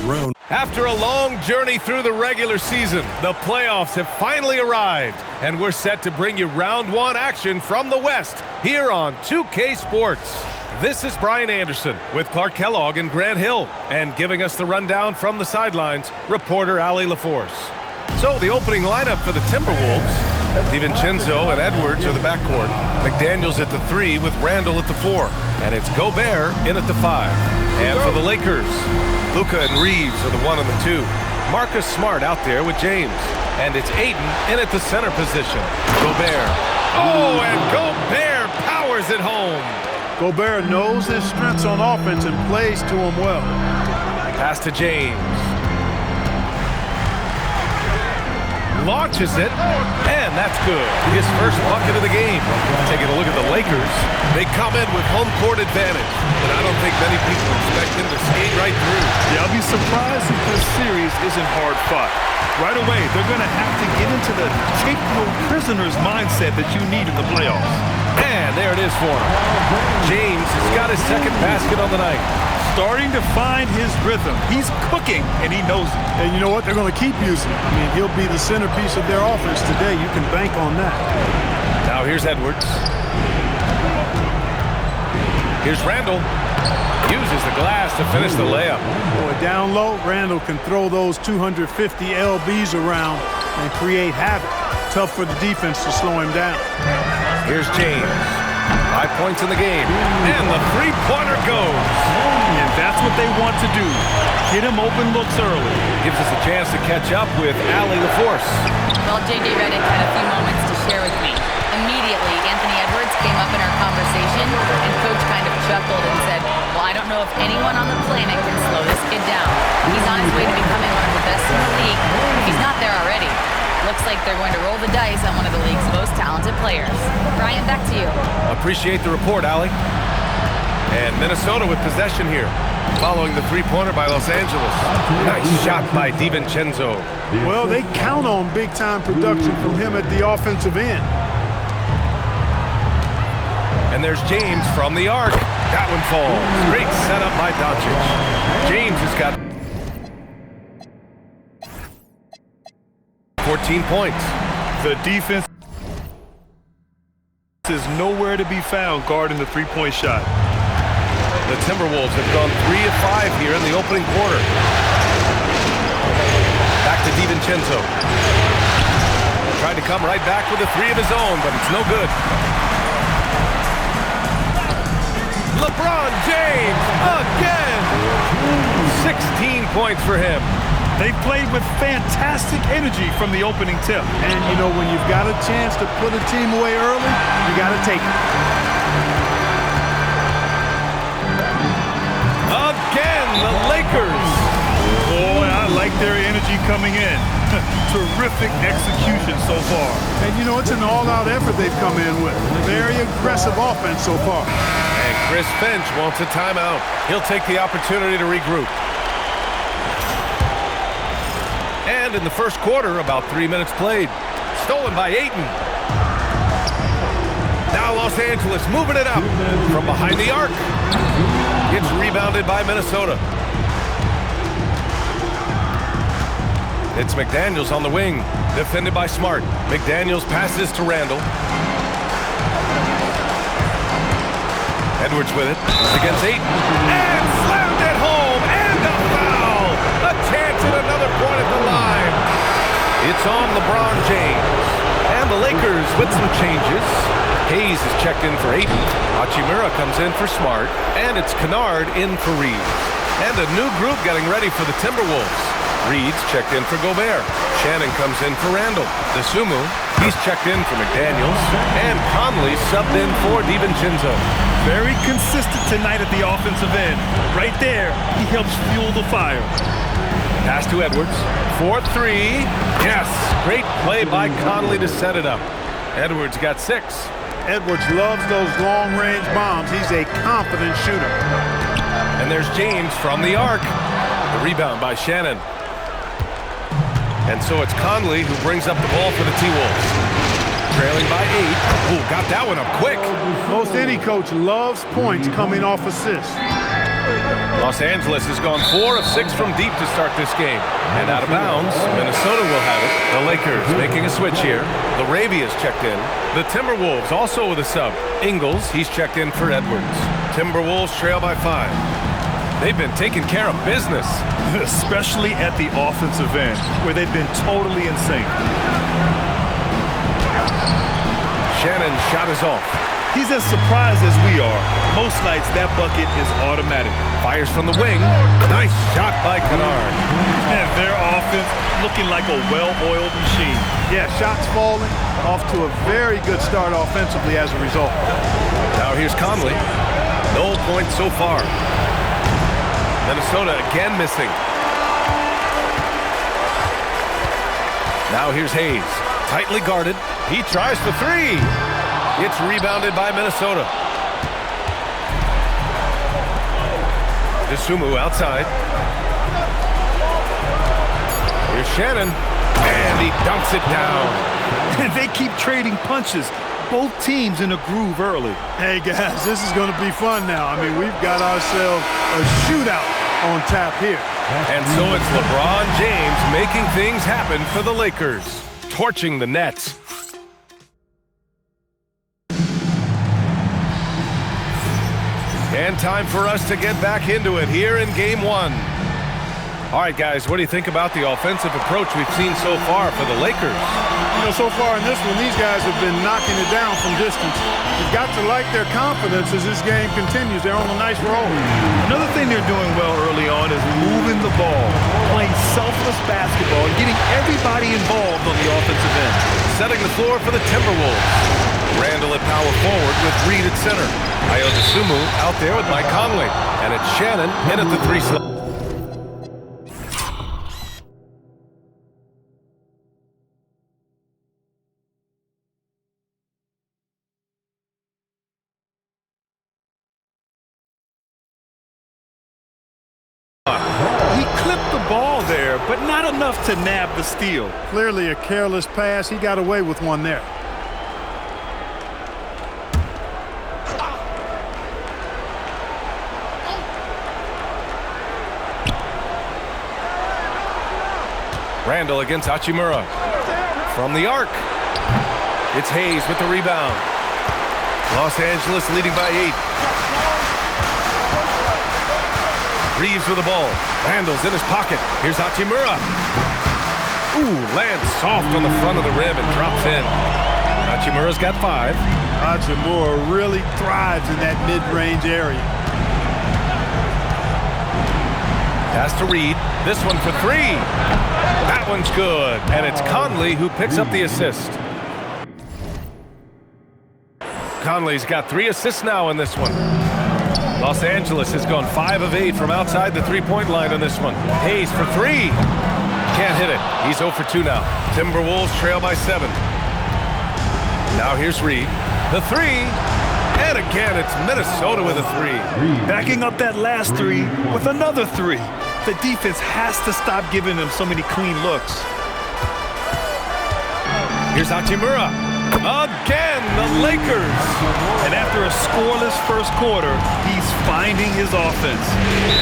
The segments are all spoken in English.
grown. After a long journey through the regular season, the playoffs have finally arrived, and we're set to bring you round one action from the West here on 2K Sports. This is Brian Anderson with Clark Kellogg and Grant Hill, and giving us the rundown from the sidelines, reporter Ali LaForce. So the opening lineup for the Timberwolves, DiVincenzo and Edwards are the backcourt. McDaniels at the 3 with Randall at the 4. And it's Gobert in at the 5. And for the Lakers, Luka and Reeves are the 1 and the 2. Marcus Smart out there with James. And it's Ayton in at the center position. Gobert. Oh, and Gobert powers it home. Gobert knows his strengths on offense and plays to them well. Pass to James. Launches it, and that's good. His first bucket of the game. Taking a look at the Lakers, they come in with home court advantage, and I don't think many people expect them to skate right through. Yeah, I'll be surprised if this series isn't hard fought. Right away, they're going to have to get into the take no prisoners mindset that you need in the playoffs. And there it is for him. James has got his second basket on the night. Starting to find his rhythm. He's cooking, and he knows it. And you know what? They're going to keep using him. I mean, he'll be the centerpiece of their offense today. You can bank on that. Now here's Edwards. Here's Randall. Uses the glass to finish the layup. Boy, down low, Randall can throw those 250 LBs around and create havoc. Tough for the defense to slow him down. Here's James. 5 points in the game. And the three-pointer goes. And that's what they want to do. Get him open looks early. Gives us a chance to catch up with Ali LaForce. Well, J.J. Redick had a few moments to share with me. Immediately, Anthony Edwards came up in our conversation, and Coach kind of chuckled and said, well, I don't know if anyone on the planet can slow this kid down. He's on his way to becoming one of the best in the league. If he's not there already. Looks like they're going to roll the dice on one of the league's most talented players. Brian, back to you. Appreciate the report, Ali. And Minnesota with possession here, following the three-pointer by Los Angeles. Nice shot by DiVincenzo. Well, they count on big-time production from him at the offensive end. And there's James from the arc. That one falls. Great setup by Doncic. James has got 14 points. The defense is nowhere to be found guarding the three-point shot. The Timberwolves have gone 3 of 5 here in the opening quarter. Back to DiVincenzo. Tried to come right back with a 3 of his own, but it's no good. LeBron James again. 16 points for him. They played with fantastic energy from the opening tip. And, you know, when you've got a chance to put a team away early, you got to take it. Again, the Lakers. Boy, I like their energy coming in. Terrific execution so far. And, you know, it's an all-out effort they've come in with. Very aggressive offense so far. And Chris Finch wants a timeout. He'll take the opportunity to regroup. And in the first quarter, about 3 minutes played. Stolen by Ayton. Now Los Angeles moving it up from behind the arc. Gets rebounded by Minnesota. It's McDaniels on the wing, defended by Smart. McDaniels passes to Randall. Edwards with it. Against Ayton. And slammed it home. And a foul. A chance at another point at the line. It's on LeBron James. And the Lakers with some changes. Hayes is checked in for Ayton. Hachimura comes in for Smart. And it's Kennard in for Reeves. And a new group getting ready for the Timberwolves. Reed's checked in for Gobert. Shannon comes in for Randall. DeSumo, he's checked in for McDaniels. And Conley subbed in for DiVincenzo. Very consistent tonight at the offensive end. Right there, he helps fuel the fire. Pass to Edwards. 4-3. Yes, great play by Conley to set it up. Edwards got 6. Edwards loves those long-range bombs. He's a confident shooter. And there's James from the arc. The rebound by Shannon. And so it's Conley who brings up the ball for the T-Wolves. Trailing by 8. Ooh, got that one up quick. Most any coach loves points coming off assists. Los Angeles has gone 4 of 6 from deep to start this game. And out of bounds, Minnesota will have it. The Lakers making a switch here. Laravia's checked in. The Timberwolves also with a sub. Ingles, he's checked in for Edwards. Timberwolves trail by 5. They've been taking care of business. Especially at the offensive end, where they've been totally in sync. Shannon's shot is off. He's as surprised as we are. Most nights, that bucket is automatic. Fires from the wing. Nice shot by Kennard. And their offense looking like a well-oiled machine. Yeah, shots falling, off to a very good start offensively as a result. Now here's Conley. No points so far. Minnesota again missing. Now here's Hayes. Tightly guarded. He tries for 3. It's rebounded by Minnesota. Dosunmu outside. Here's Shannon. And he dunks it down. And they keep trading punches. Both teams in a groove early. Hey, guys, this is going to be fun now. I mean, we've got ourselves a shootout on tap here. And so it's LeBron James making things happen for the Lakers, torching the Nets. And time for us to get back into it here in Game 1. All right, guys, what do you think about the offensive approach we've seen so far for the Lakers? You know, so far in this one, these guys have been knocking it down from distance. You've got to like their confidence as this game continues. They're on a nice roll. Another thing they're doing well early on is moving the ball, playing selfless basketball, and getting everybody involved on the offensive end. Setting the floor for the Timberwolves. Randall at power forward with Reed at center. Dosunmu out there with Mike Conley. And it's Shannon in at the 3 slot. He clipped the ball there, but not enough to nab the steal. Clearly a careless pass. He got away with one there. Randall against Hachimura. From the arc. It's Hayes with the rebound. Los Angeles leading by 8. Reeves with the ball. Randall's in his pocket. Here's Hachimura. Ooh, lands soft on the front of the rim and drops in. Hachimura's got 5. Hachimura really thrives in that mid-range area. Pass to Reed. This one for 3. That one's good. And it's Conley who picks up the assist. Conley's got 3 assists now in this one. Los Angeles has gone 5 of 8 from outside the three-point line on this one. Hayes for 3. Can't hit it. He's 0 for 2 now. Timberwolves trail by 7. Now here's Reed. The 3. And again, it's Minnesota with a 3. Backing up that last 3 with another 3. The defense has to stop giving them so many clean looks. Here's Hachimura. Again, the Lakers. And after a scoreless first quarter, he's finding his offense.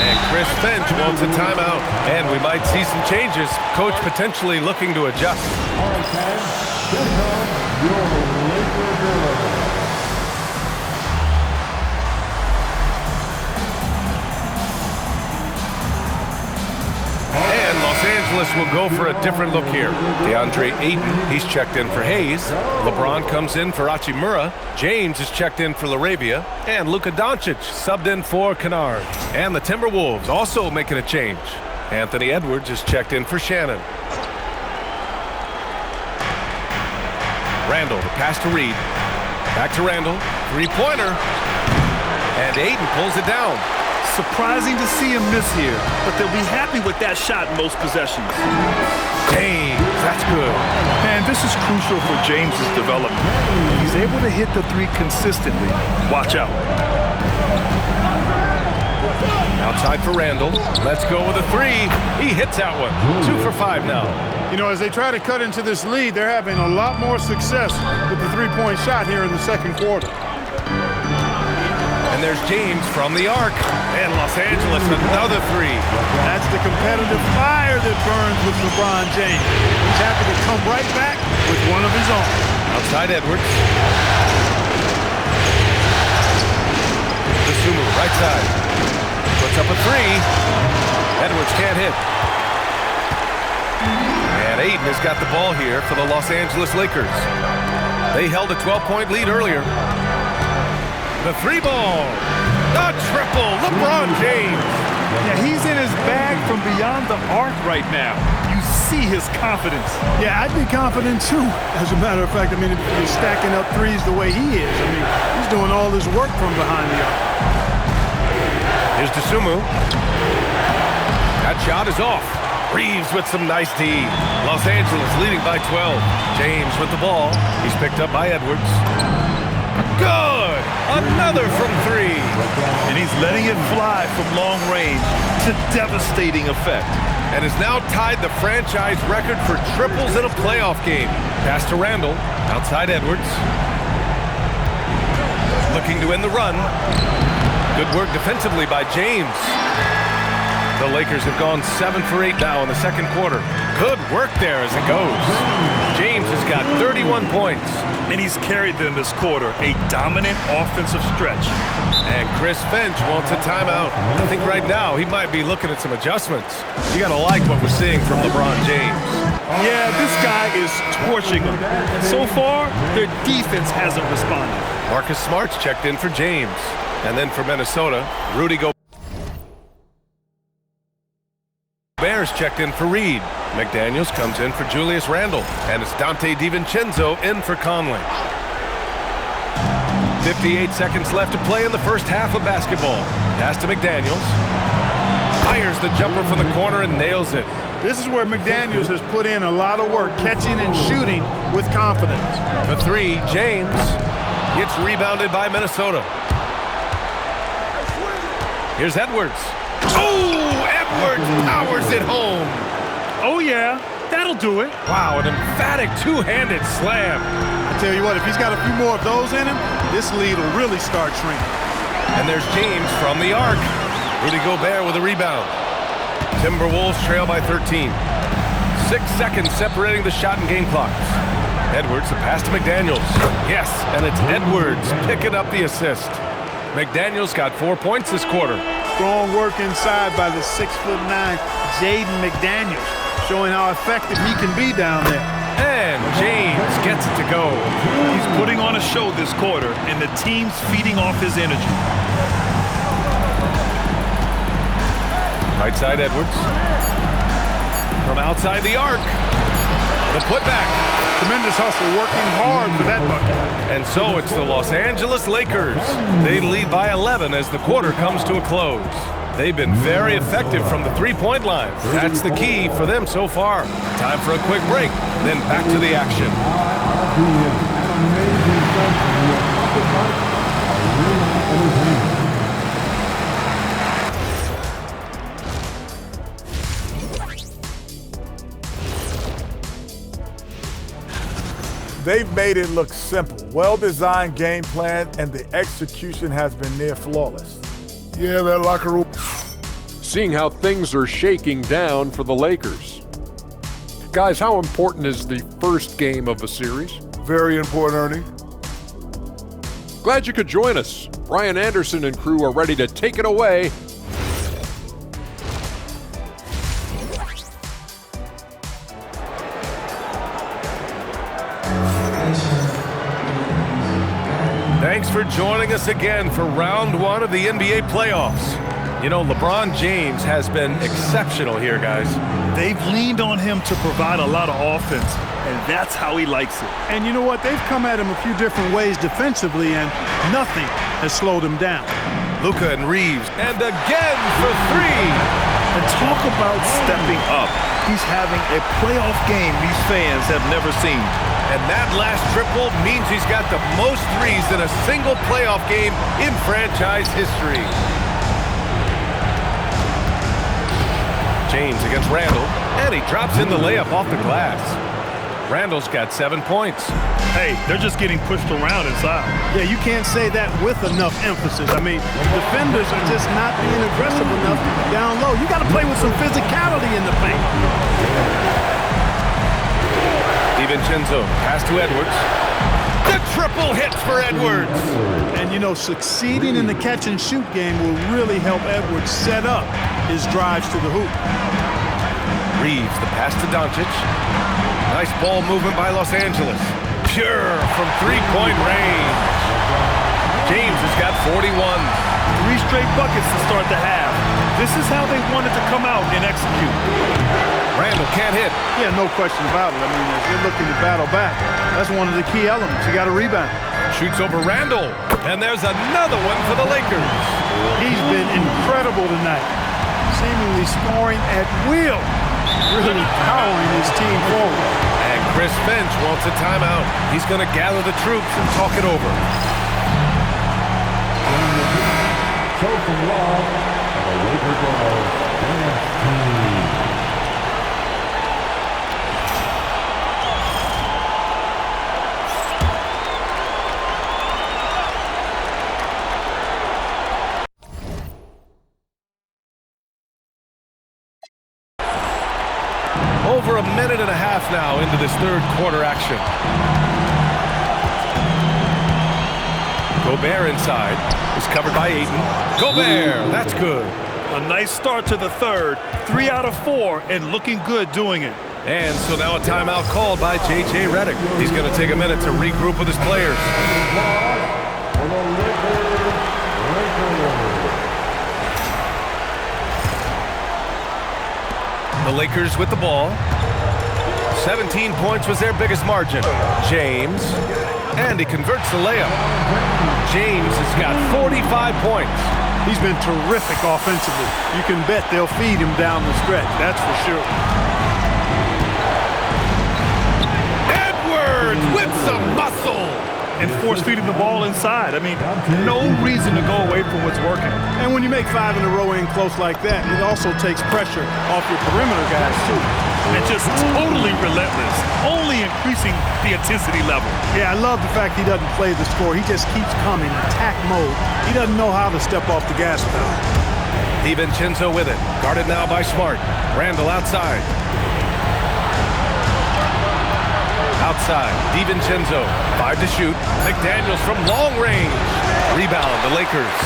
And Chris Finch wants a timeout. And we might see some changes. Coach potentially looking to adjust. All right, fans, here comes your Laker girl. And Los Angeles will go for a different look here. DeAndre Ayton, he's checked in for Hayes. LeBron comes in for Hachimura. James is checked in for Laravia. And Luka Doncic subbed in for Kennard. And the Timberwolves also making a change. Anthony Edwards is checked in for Shannon. Randall, the pass to Reed. Back to Randall. Three-pointer. And Ayton pulls it down. Surprising to see him miss here, but they'll be happy with that shot in most possessions. Dang, that's good. And this is crucial for James's development. He's able to hit the 3 consistently. Watch out. Outside for Randall. Let's go with a 3. He hits that one. 2 for 5 now. You know, as they try to cut into this lead, they're having a lot more success with the three-point shot here in the second quarter. And there's James from the arc. And Los Angeles, another three. That's the competitive fire that burns with LeBron James. He's happy to come right back with one of his own. Outside Edwards. Sumu, right side. Puts up a three. Edwards can't hit. And Aiden has got the ball here for the Los Angeles Lakers. They held a 12-point lead earlier. The three ball. The triple. LeBron James. Yeah, he's in his bag from beyond the arc right now. You see his confidence. Yeah, I'd be confident too. As a matter of fact, I mean, if he's stacking up threes the way he is, I mean, he's doing all this work from behind the arc. Here's Sumu. That shot is off. Reeves with some nice D. Los Angeles leading by 12. James with the ball. He's picked up by Edwards. Good! Another from three. And he's letting it fly from long range to devastating effect. And has now tied the franchise record for triples in a playoff game. Pass to Randall. Outside Edwards. Looking to end the run. Good work defensively by James. The Lakers have gone 7 for 8 now in the second quarter. Good work there as it goes. James has got 31 points. And he's carried them this quarter, a dominant offensive stretch. And Chris Finch wants a timeout. I think right now he might be looking at some adjustments. You got to like what we're seeing from LeBron James. Yeah, this guy is torching them. And so far, their defense hasn't responded. Marcus Smart's checked in for James. And then for Minnesota, Rudy Gobert's checked in for Reed. McDaniels comes in for Julius Randle. And it's Dante DiVincenzo in for Conley. 58 seconds left to play in the first half of basketball. Pass to McDaniels. Fires the jumper from the corner and nails it. This is where McDaniels has put in a lot of work, catching and shooting with confidence. For three, James gets rebounded by Minnesota. Here's Edwards. Oh, Edwards powers it home. Oh, yeah, that'll do it. Wow, an emphatic two-handed slam. I tell you what, if he's got a few more of those in him, this lead will really start shrinking. And there's James from the arc. Rudy Gobert with a rebound. Timberwolves trail by 13. 6 seconds separating the shot and game clocks. Edwards, a pass to McDaniels. Yes, and it's Edwards picking up the assist. McDaniels got 4 points this quarter. Strong work inside by the 6'9" Jaden McDaniels, showing how effective he can be down there. And James gets it to go. He's putting on a show this quarter, and the team's feeding off his energy. Right side Edwards. From outside the arc. The putback. Tremendous hustle, working hard for that bucket. And so it's the Los Angeles Lakers. They lead by 11 as the quarter comes to a close. They've been very effective from the three-point line. That's the key for them so far. Time for a quick break, then back to the action. They've made it look simple. Well-designed game plan, and the execution has been near flawless. Yeah, that locker room. Seeing how things are shaking down for the Lakers. Guys, how important is the first game of a series? Very important, Ernie. Glad you could join us. Brian Anderson and crew are ready to take it away. Thanks for joining us again for round one of the NBA playoffs. You know, LeBron James has been exceptional here, guys. They've leaned on him to provide a lot of offense, and that's how he likes it. And you know what? They've come at him a few different ways defensively, and nothing has slowed him down. Luka and Reeves, and again for three. And talk about stepping up. He's having a playoff game these fans have never seen. And that last triple means he's got the most threes in a single playoff game in franchise history. James against Randall, and he drops in the layup off the glass. Randall's got 7 points. Hey, they're just getting pushed around inside. Yeah, you can't say that with enough emphasis. I mean, defenders are just not being aggressive enough down low. You got to play with some physicality in the paint. DiVincenzo, pass to Edwards. The triple hit for Edwards. And, you know, succeeding in the catch-and-shoot game will really help Edwards set up his drives to the hoop. Reeves, the pass to Doncic. Nice ball movement by Los Angeles. Pure from three-point range. James has got 41. 3 straight buckets to start the half. This is how they wanted to come out and execute. Randall can't hit. Yeah, no question about it. I mean, if you're looking to battle back, that's one of the key elements. You got to rebound. Shoots over Randall. And there's another one for the Lakers. He's been incredible tonight. Seemingly scoring at will. Really powering his team forward. And Chris Finch wants a timeout. He's going to gather the troops and talk it over. Over a minute and a half now into this third quarter action. Gobert inside. Is covered by Ayton. Gobert, that's good. A nice start to the third. 3 out of 4 and looking good doing it. And so now a timeout called by J.J. Redick. He's going to take a minute to regroup with his players. The Lakers with the ball. 17 points was their biggest margin. James. And he converts the layup. James has got 45 points. He's been terrific offensively. You can bet they'll feed him down the stretch, that's for sure. Edwards with some muscle. And force-feeding the ball inside. I mean, no reason to go away from what's working. And when you make 5 in a row in close like that, it also takes pressure off your perimeter guys, too. And just totally relentless, only increasing the intensity level. Yeah, I love the fact he doesn't play the score. He just keeps coming, attack mode. He doesn't know how to step off the gas pedal. DiVincenzo with it. Guarded now by Smart. Randall outside. Outside, DiVincenzo, 5 to shoot. McDaniels from long range. Rebound, the Lakers.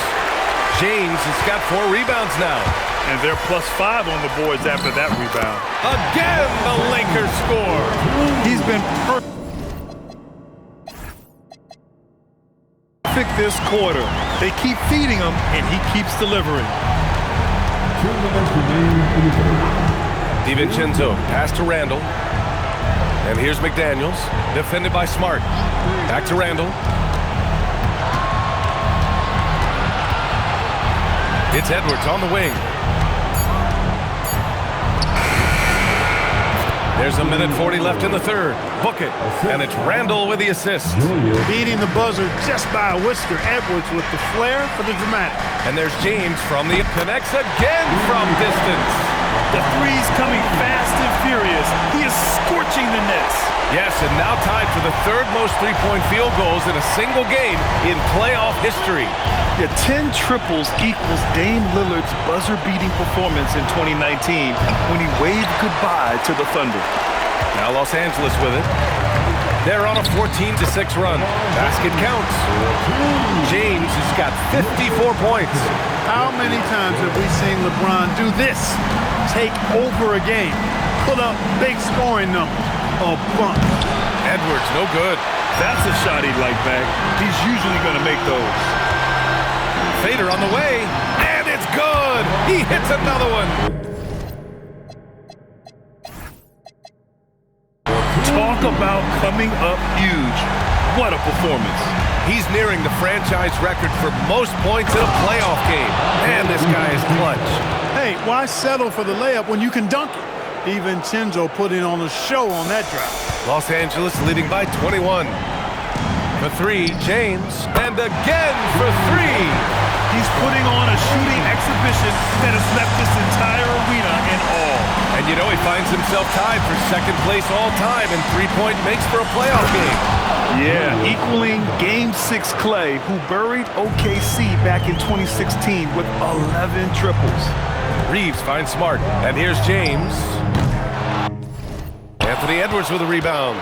James has got 4 rebounds now. And they're +5 on the boards after that rebound. Again, the Lakers score. He's been perfect this quarter. They keep feeding him, and he keeps delivering. DiVincenzo, pass to Randall. And here's McDaniels, defended by Smart. Back to Randall. It's Edwards on the wing. There's a minute 40 left in the third. Book it. And it's Randall with the assist. beating the buzzer just by a whisker. Edwards with the flair for the dramatic. And there's James from the connects again from distance. The three's coming fast and furious. He is scorching the nets. Yes, and now tied for the third most three-point field goals in a single game in playoff history. Yeah, 10 triples equals Dame Lillard's buzzer-beating performance in 2019 when he waved goodbye to the Thunder. Now Los Angeles with it. They're on a 14-6 run. Basket counts. James has got 54 points. How many times have we seen LeBron do this? Take over a game. Put up big scoring numbers. A bunch. Edwards, no good. That's a shot he'd like back. He's usually going to make those. Fader on the way, and it's good. He hits another one. Talk about coming up huge. What a performance. He's nearing the franchise record for most points in a playoff game. And this guy is clutch. Hey, why settle for the layup when you can dunk it? DiVincenzo put in on a show on that drive. Los Angeles leading by 21. For three, James. And again for three. He's putting on a shooting exhibition that has left this entire arena in awe. And you know he finds himself tied for second place all time in three-point makes for a playoff game. Yeah, equaling Game 6 Clay, who buried OKC back in 2016 with 11 triples. Reeves finds Smart, and here's James. Anthony Edwards with a rebound.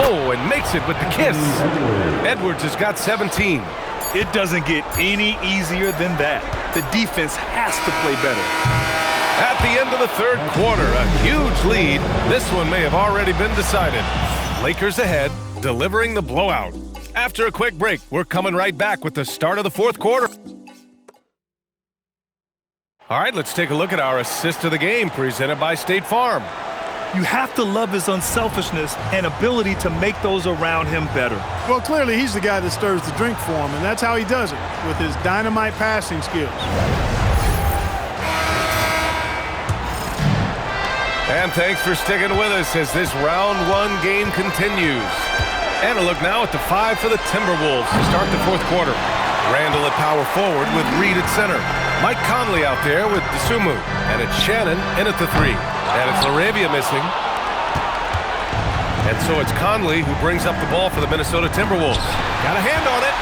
Oh, and makes it with the kiss. Edwards has got 17. It doesn't get any easier than that. The defense has to play better. At the end of the third quarter, a huge lead. This one may have already been decided. Lakers ahead, delivering the blowout. After a quick break, we're coming right back with the start of the fourth quarter. All right, let's take a look at our assist of the game presented by State Farm. You have to love his unselfishness and ability to make those around him better. Well, clearly he's the guy that stirs the drink for him, and that's how he does it, with his dynamite passing skills. And thanks for sticking with us as this round one game continues. And a look now at the 5 for the Timberwolves to start the fourth quarter. Randall at power forward with Reed at center. Mike Conley out there with Dasumu. And it's Shannon in at the 3. And it's LaRavia missing. And so it's Conley who brings up the ball for the Minnesota Timberwolves. Got a hand on it.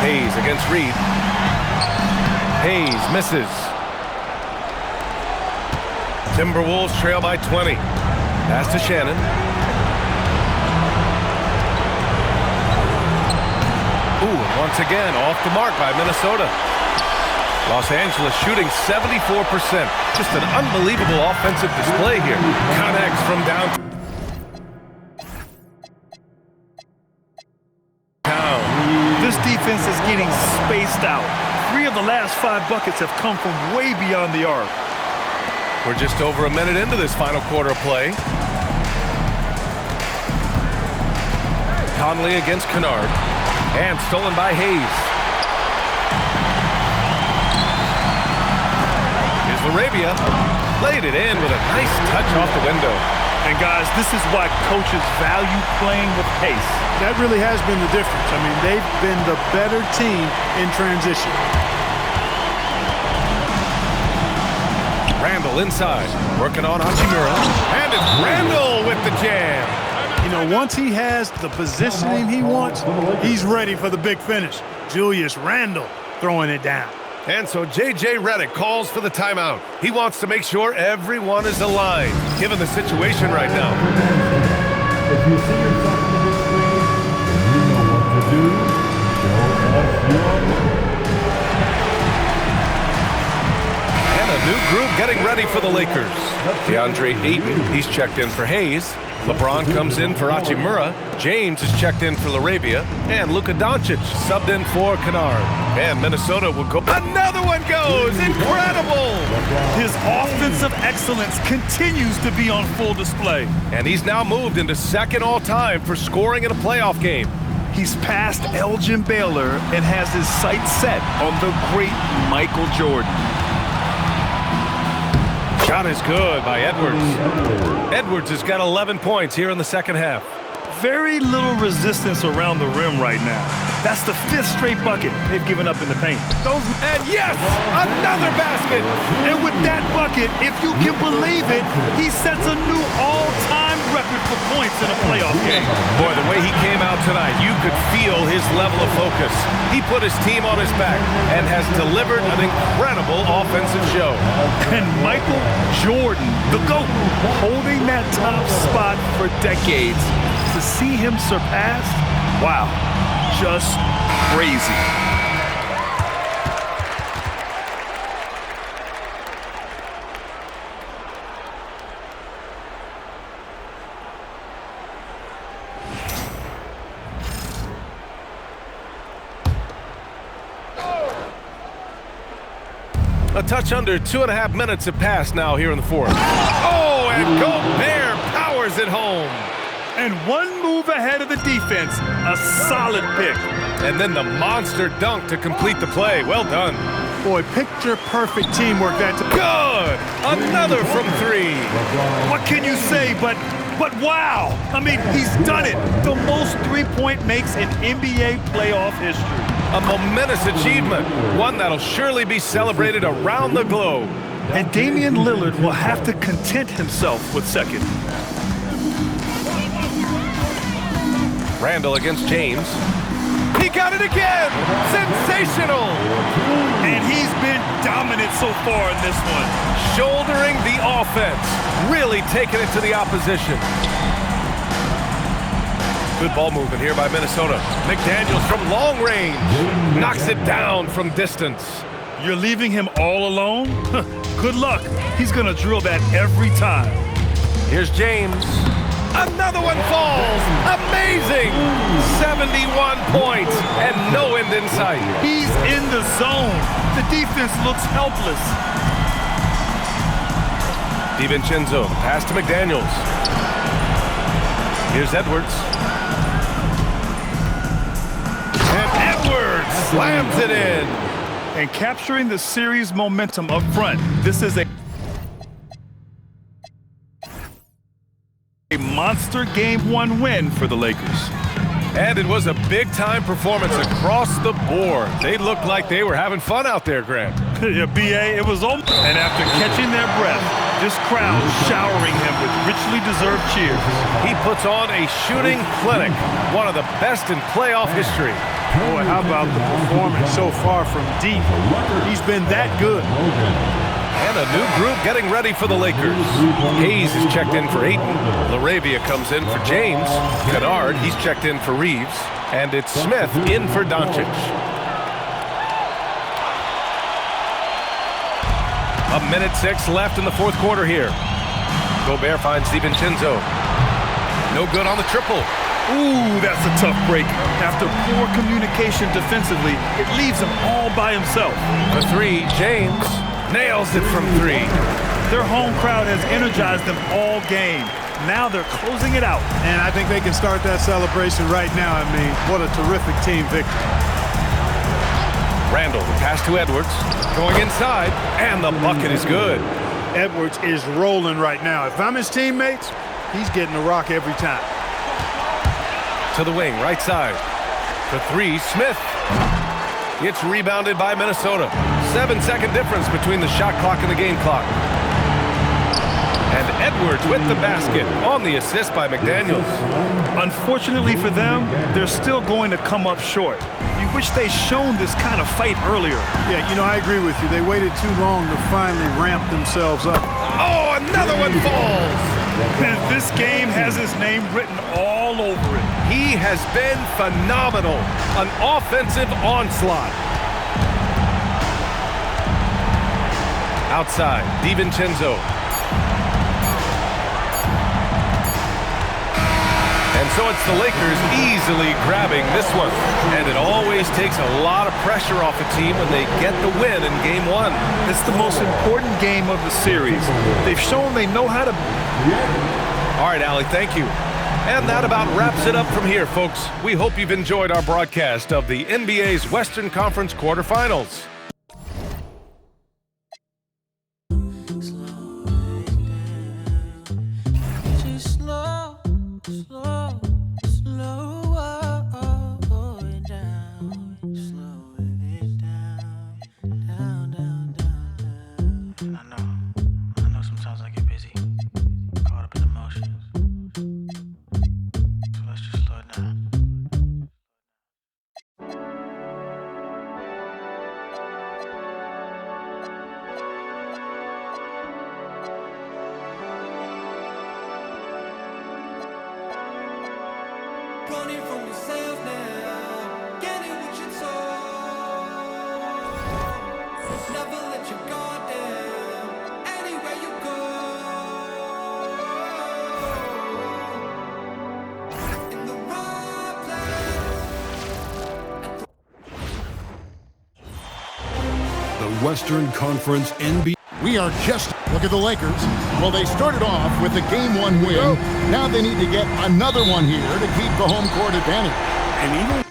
Hayes against Reed. Hayes misses. Timberwolves trail by 20. Pass to Shannon. Ooh, and once again, off the mark by Minnesota. Los Angeles shooting 74%. Just an unbelievable offensive display here. Connects from downtown. This defense is getting spaced out. 3 of the last 5 buckets have come from way beyond the arc. We're just over a minute into this final quarter of play. Conley against Kennard. And stolen by Hayes. Here's LaRavia. Laid it in with a nice touch off the window. And guys, this is why coaches value playing with pace. That really has been the difference. I mean, they've been the better team in transition. Randall inside, working on Hachimura. And it's Randall with the jam. You know, once he has the positioning he wants, he's ready for the big finish. Julius Randle throwing it down. And so J.J. Redick calls for the timeout. He wants to make sure everyone is aligned, given the situation right now. If you see yourself in this screen, you know what to do. Show us your A new group getting ready for the Lakers. DeAndre Ayton, he's checked in for Hayes. LeBron comes in for Hachimura. James is checked in for LaRavia. And Luka Doncic subbed in for Kennard. And Minnesota will go. Another one goes! Incredible! His offensive excellence continues to be on full display. And he's now moved into second all-time for scoring in a playoff game. He's passed Elgin Baylor and has his sights set on the great Michael Jordan. Shot is good by Edwards. Edwards has got 11 points here in the second half. Very little resistance around the rim right now. That's the 5th straight bucket they've given up in the paint. And yes, another basket. And with that bucket, if you can believe it, he sets a new all-time record for points in a playoff game. Boy, the way he came out tonight, you could feel his level of focus. He put his team on his back and has delivered an incredible offensive show. And Michael Jordan, the GOAT, holding that top spot for decades. To see him surpassed, wow, just crazy. A touch under 2.5 minutes have passed now here in the fourth. Oh, and Gobert powers it home. And one move ahead of the defense, a solid pick. And then the monster dunk to complete the play. Well done. Boy, picture-perfect teamwork that time. Good! Another from three. What can you say but wow? I mean, he's done it. The most three-point makes in NBA playoff history. A momentous achievement, one that'll surely be celebrated around the globe. And Damian Lillard will have to content himself with second. Randall against James. He got it again! Sensational! And he's been dominant so far in this one. Shouldering the offense, really taking it to the opposition. Good ball movement here by Minnesota. McDaniels from long range knocks it down from distance. You're leaving him all alone? Good luck. He's going to drill that every time. Here's James. Another one falls. Amazing. 71 points and no end in sight. He's in the zone. The defense looks helpless. DiVincenzo, pass to McDaniels. Here's Edwards. And Edwards slams it in. And capturing the series momentum up front. This is a monster Game 1 win for the Lakers. And it was a big-time performance across the board. They looked like they were having fun out there, Grant. Yeah, B.A., it was almost. And after catching their breath, this crowd showering him with richly deserved cheers. He puts on a shooting clinic, one of the best in playoff history. Boy, how about the performance so far from deep? He's been that good. And a new group getting ready for the Lakers. Hayes is checked in for Ayton. LaRavia comes in for James. Kennard, he's checked in for Reeves. And it's Smith in for Doncic. A minute 6 left in the fourth quarter here. Gobert finds DiVincenzo. No good on the triple. Ooh, that's a tough break. After poor communication defensively, it leaves him all by himself. The three, James nails it from three. Their home crowd has energized them all game. Now they're closing it out. And I think they can start that celebration right now. I mean, what a terrific team victory. Randall, pass to Edwards. Going inside, and the bucket is good. Edwards is rolling right now. If I'm his teammates, he's getting the rock every time. To the wing, right side. The three, Smith. It's rebounded by Minnesota. 7-second difference between the shot clock and the game clock. And Edwards with the basket on the assist by McDaniels. Unfortunately for them, they're still going to come up short. You wish they'd shown this kind of fight earlier. Yeah, you know, I agree with you. They waited too long to finally ramp themselves up. Oh, another one falls. And this game has his name written all over it. He has been phenomenal. An offensive onslaught. Outside, DiVincenzo. And so it's the Lakers easily grabbing this one. And it always takes a lot of pressure off a team when they get the win in Game 1. It's the most important game of the series. They've shown they know how to... All right, Allie, thank you. And that about wraps it up from here, folks. We hope you've enjoyed our broadcast of the NBA's Western Conference quarterfinals. Running from yourself now, getting what you told. Never let your guard down, anywhere you go. In the right place. The Western Conference NBA. We are just, look at the Lakers. Well, they started off with a Game 1 win. Now they need to get another one here to keep the home court advantage. And even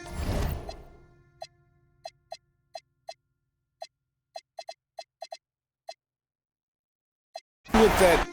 think that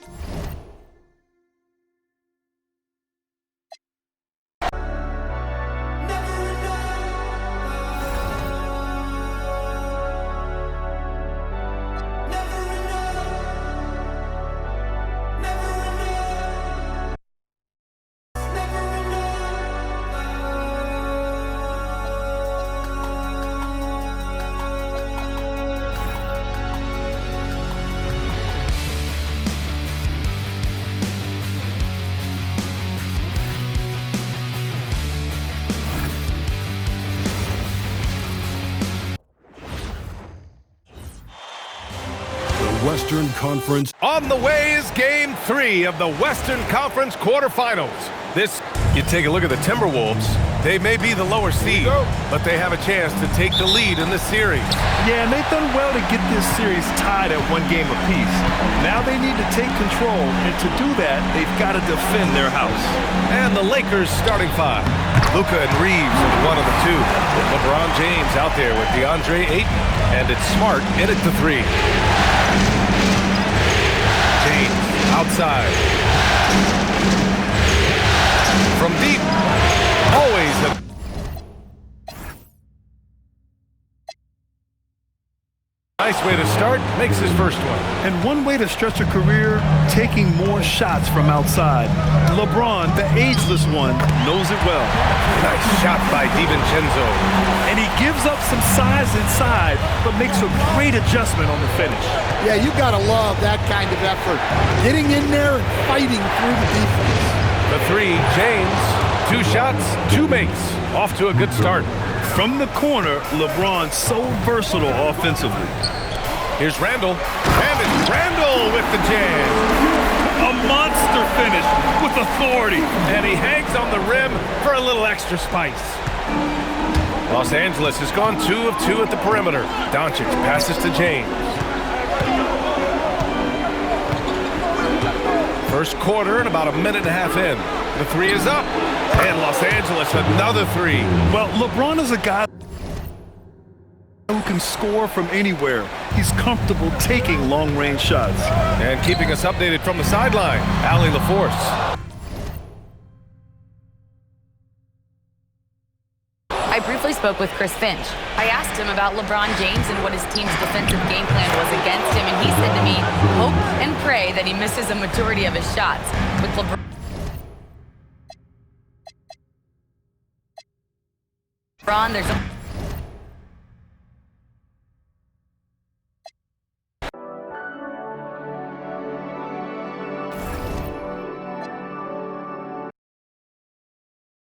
Western Conference. On the way is Game 3 of the Western Conference quarterfinals. You take a look at the Timberwolves. They may be the lower seed, but they have a chance to take the lead in this series. Yeah, and they've done well to get this series tied at 1 game apiece. Now they need to take control, and to do that, they've got to defend their house. And the Lakers starting 5. Luka and Reeves in one of the 2. LeBron James out there with DeAndre Ayton, and it's Smart in at the 3. James outside. From deep. Always a nice way to start. Makes his first one. And one way to stretch a career, taking more shots from outside. LeBron, the ageless one, knows it well. Nice shot by DiVincenzo. And he gives up some size inside, but makes a great adjustment on the finish. Yeah, you got to love that kind of effort. Getting in there and fighting through the defense. The 3, James. 2 shots, 2 makes. Off to a good start. From the corner, LeBron so versatile offensively. Here's Randall. And it's Randall with the jam. A monster finish with authority. And he hangs on the rim for a little extra spice. Los Angeles has gone 2 of 2 at the perimeter. Doncic passes to James. First quarter and about a minute and a half in. The 3 is up. And Los Angeles another 3. Well, LeBron is a guy who can score from anywhere. He's comfortable taking long-range shots. And keeping us updated from the sideline, Allie LaForce. I briefly spoke with Chris Finch. I asked him about LeBron James and what his team's defensive game plan was against him, and he said to me, hope and pray that he misses a majority of his shots. With LeBron, there's a